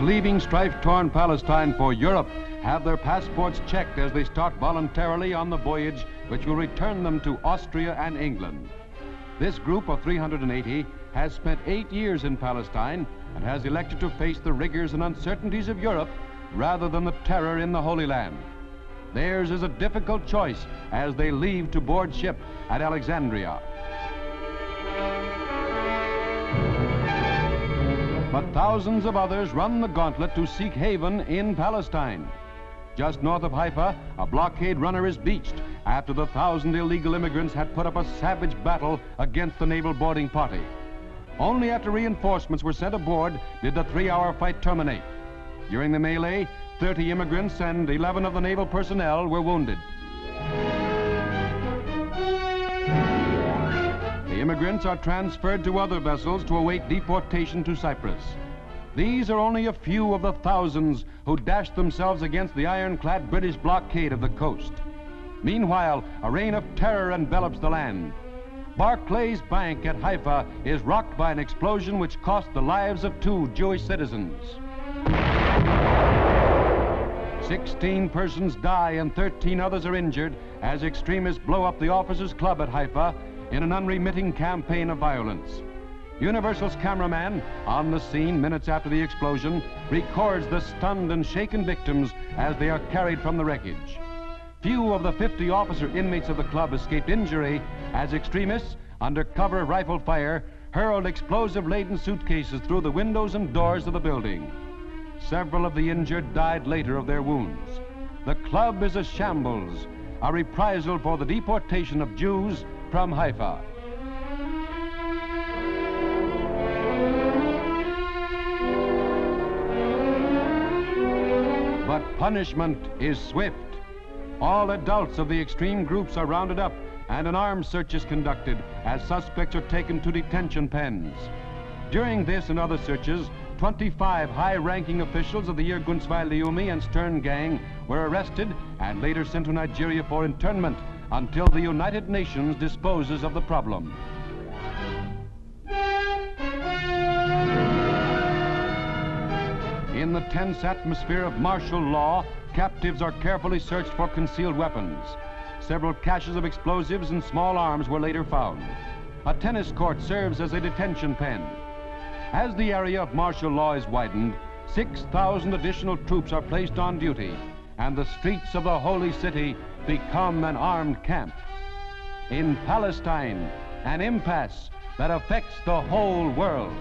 leaving strife-torn Palestine for Europe have their passports checked as they start voluntarily on the voyage which will return them to Austria and England. This group of 380 has spent 8 years in Palestine and has elected to face the rigors and uncertainties of Europe rather than the terror in the Holy Land. Theirs is a difficult choice as they leave to board ship at Alexandria. But thousands of others run the gauntlet to seek haven in Palestine. Just north of Haifa, a blockade runner is beached after the 1,000 illegal immigrants had put up a savage battle against the naval boarding party. Only after reinforcements were sent aboard did the 3-hour fight terminate. During the melee, 30 immigrants and 11 of the naval personnel were wounded. The immigrants are transferred to other vessels to await deportation to Cyprus. These are only a few of the thousands who dashed themselves against the ironclad British blockade of the coast. Meanwhile, a reign of terror envelops the land. Barclays Bank at Haifa is rocked by an explosion which cost the lives of 2 Jewish citizens. 16 persons die and 13 others are injured as extremists blow up the Officers' Club at Haifa in an unremitting campaign of violence. Universal's cameraman, on the scene minutes after the explosion, records the stunned and shaken victims as they are carried from the wreckage. Few of the 50 officer inmates of the club escaped injury as extremists, under cover of rifle fire, hurled explosive-laden suitcases through the windows and doors of the building. Several of the injured died later of their wounds. The club is a shambles, a reprisal for the deportation of Jews from Haifa. But punishment is swift. All adults of the extreme groups are rounded up and an arms search is conducted as suspects are taken to detention pens. During this and other searches, 25 high-ranking officials of the Irgun-Zwei-Leumi and Stern gang were arrested and later sent to Nigeria for internment until the United Nations disposes of the problem. In the tense atmosphere of martial law, captives are carefully searched for concealed weapons. Several caches of explosives and small arms were later found. A tennis court serves as a detention pen. As the area of martial law is widened, 6,000 additional troops are placed on duty, and the streets of the holy city become an armed camp. In Palestine, an impasse that affects the whole world.